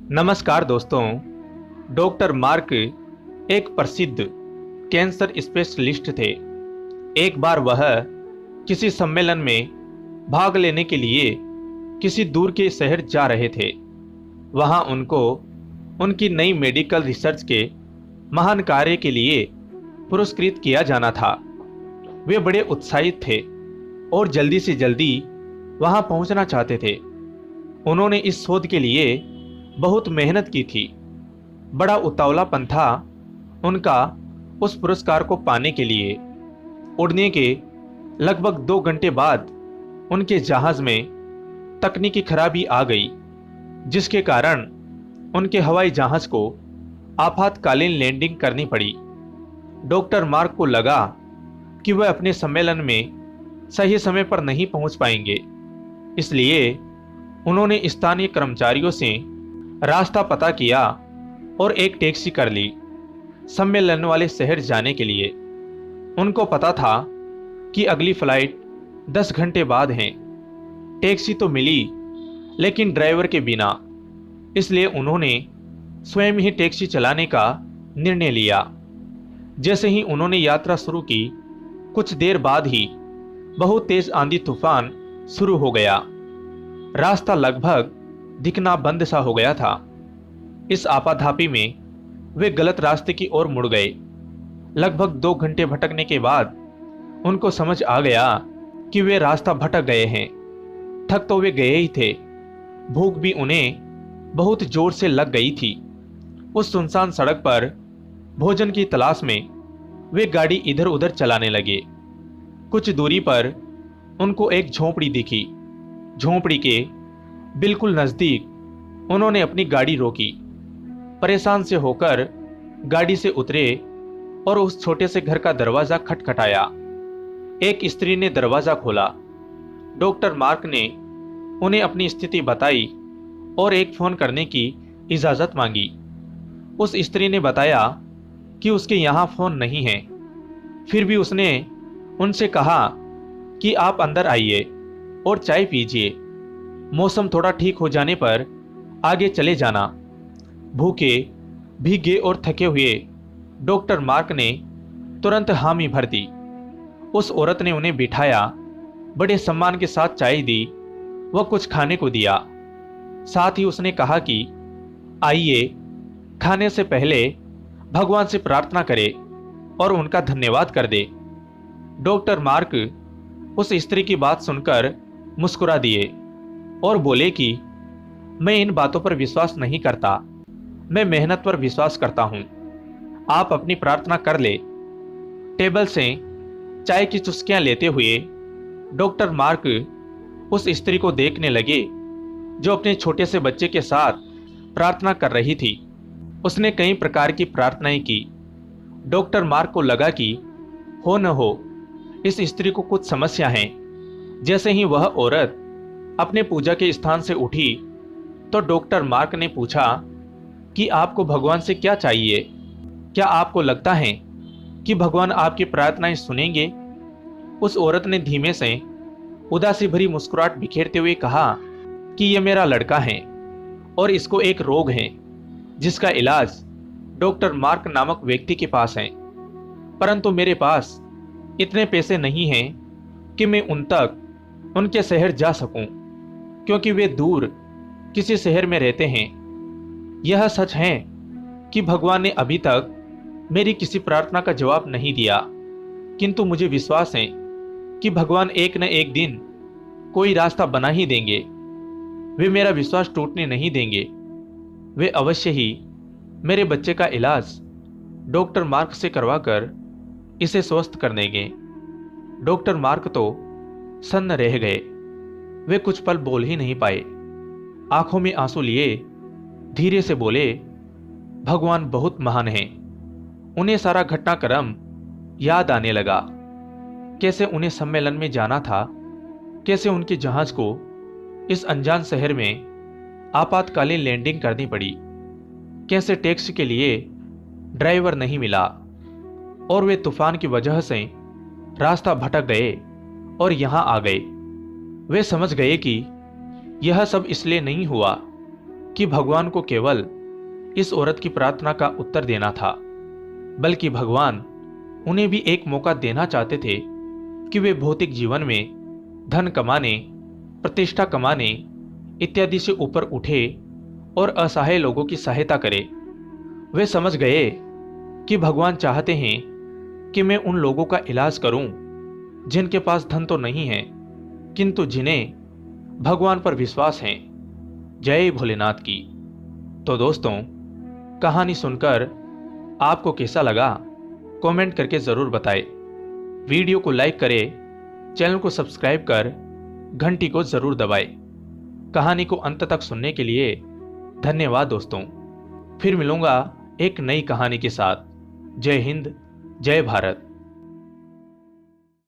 नमस्कार दोस्तों। Doctor mark एक प्रसिद्ध कैंसर स्पेशलिस्ट थे। एक बार वह किसी सम्मेलन में भाग लेने के लिए किसी दूर के शहर जा रहे थे। वहां उनको उनकी नई मेडिकल रिसर्च के महान कार्य के लिए पुरस्कृत किया जाना था। वे बड़े उत्साहित थे और जल्दी से जल्दी वहां पहुंचना चाहते थे। उन्होंने इस शोध के लिए बहुत मेहनत की थी। बड़ा उतावलापन था उनका उस पुरस्कार को पाने के लिए। उड़ने के लगभग 2 घंटे बाद उनके जहाज में तकनीकी खराबी आ गई, जिसके कारण उनके हवाई जहाज को आपातकालीन लैंडिंग करनी पड़ी। डॉक्टर मार्क को लगा कि वह अपने सम्मेलन में सही समय पर नहीं पहुंच पाएंगे, इसलिए उन्होंने स्थानीय कर्मचारियों से रास्ता पता किया और एक टैक्सी कर ली सम्मेलन वाले शहर जाने के लिए। उनको पता था कि अगली फ्लाइट 10 घंटे बाद है। टैक्सी तो मिली, लेकिन ड्राइवर के बिना, इसलिए उन्होंने स्वयं ही टैक्सी चलाने का निर्णय लिया। जैसे ही उन्होंने यात्रा शुरू की, कुछ देर बाद ही बहुत तेज आंधी तूफान शुरू हो गया। रास्ता लगभग दिखना बंद सा हो गया था। इस आपाधापी में वे गलत रास्ते की ओर मुड़ गए। लगभग 2 घंटे भटकने के बाद उनको समझ आ गया कि वे रास्ता भटक गए हैं। थक तो वे गए ही थे, भूख भी उन्हें बहुत जोर से लग गई थी। उस सुनसान सड़क पर भोजन की तलाश में वे गाड़ी इधर उधर चलाने लगे। कुछ दूरी पर उनको एक झोंपड़ी दिखी। झोंपड़ी के बिल्कुल नजदीक उन्होंने अपनी गाड़ी रोकी। परेशान से होकर गाड़ी से उतरे और उस छोटे से घर का दरवाजा खटखटाया। एक स्त्री ने दरवाजा खोला। डॉक्टर मार्क ने उन्हें अपनी स्थिति बताई और एक फोन करने की इजाजत मांगी। उस स्त्री ने बताया कि उसके यहाँ फोन नहीं है। फिर भी उसने उनसे कहा कि आप अंदर आइए और चाय पीजिए। मौसम थोड़ा ठीक हो जाने पर आगे चले जाना। भूखे, भीगे और थके हुए डॉक्टर मार्क ने तुरंत हामी भर दी। उस औरत ने उन्हें बिठाया, बड़े सम्मान के साथ चाय दी व कुछ खाने को दिया। साथ ही उसने कहा कि आइए, खाने से पहले भगवान से प्रार्थना करें और उनका धन्यवाद कर दे। डॉक्टर मार्क उस स्त्री की बात सुनकर मुस्कुरा दिए और बोले कि मैं इन बातों पर विश्वास नहीं करता, मैं मेहनत पर विश्वास करता हूं। आप अपनी प्रार्थना कर ले। टेबल से चाय की चुस्कियां लेते हुए डॉक्टर मार्क उस स्त्री को देखने लगे जो अपने छोटे से बच्चे के साथ प्रार्थना कर रही थी। उसने कई प्रकार की प्रार्थनाएं की। डॉक्टर मार्क को लगा कि हो न हो इस स्त्री को कुछ समस्या है। जैसे ही वह औरत अपने पूजा के स्थान से उठी तो डॉक्टर मार्क ने पूछा कि आपको भगवान से क्या चाहिए? क्या आपको लगता है कि भगवान आपकी प्रार्थनाएं सुनेंगे? उस औरत ने धीमे से उदासी भरी मुस्कुराहट बिखेरते हुए कहा कि यह मेरा लड़का है और इसको एक रोग है जिसका इलाज डॉक्टर मार्क नामक व्यक्ति के पास है, परंतु मेरे पास इतने पैसे नहीं हैं कि मैं उन तक उनके शहर जा सकूं, क्योंकि वे दूर किसी शहर में रहते हैं। यह सच है कि भगवान ने अभी तक मेरी किसी प्रार्थना का जवाब नहीं दिया, किंतु मुझे विश्वास है कि भगवान एक न एक दिन कोई रास्ता बना ही देंगे। वे मेरा विश्वास टूटने नहीं देंगे। वे अवश्य ही मेरे बच्चे का इलाज डॉक्टर मार्क से करवाकर इसे स्वस्थ कर देंगे। डॉक्टर मार्क तो सन्न रह गए। वे कुछ पल बोल ही नहीं पाए। आंखों में आंसू लिए धीरे से बोले, भगवान बहुत महान हैं। उन्हें सारा घटनाक्रम याद आने लगा। कैसे उन्हें सम्मेलन में जाना था, कैसे उनके जहाज को इस अनजान शहर में आपातकालीन लैंडिंग करनी पड़ी, कैसे टैक्सी के लिए ड्राइवर नहीं मिला और वे तूफान की वजह से रास्ता भटक गए और यहां आ गए। वे समझ गए कि यह सब इसलिए नहीं हुआ कि भगवान को केवल इस औरत की प्रार्थना का उत्तर देना था, बल्कि भगवान उन्हें भी एक मौका देना चाहते थे कि वे भौतिक जीवन में धन कमाने, प्रतिष्ठा कमाने इत्यादि से ऊपर उठे और असहाय लोगों की सहायता करें। वे समझ गए कि भगवान चाहते हैं कि मैं उन लोगों का इलाज करूं जिनके पास धन तो नहीं है, किंतु जिन्हें भगवान पर विश्वास है। जय भोलेनाथ की। तो दोस्तों, कहानी सुनकर आपको कैसा लगा कमेंट करके ज़रूर बताएं। वीडियो को लाइक करें, चैनल को सब्सक्राइब कर घंटी को ज़रूर दबाएं। कहानी को अंत तक सुनने के लिए धन्यवाद दोस्तों। फिर मिलूंगा एक नई कहानी के साथ। जय हिंद, जय भारत।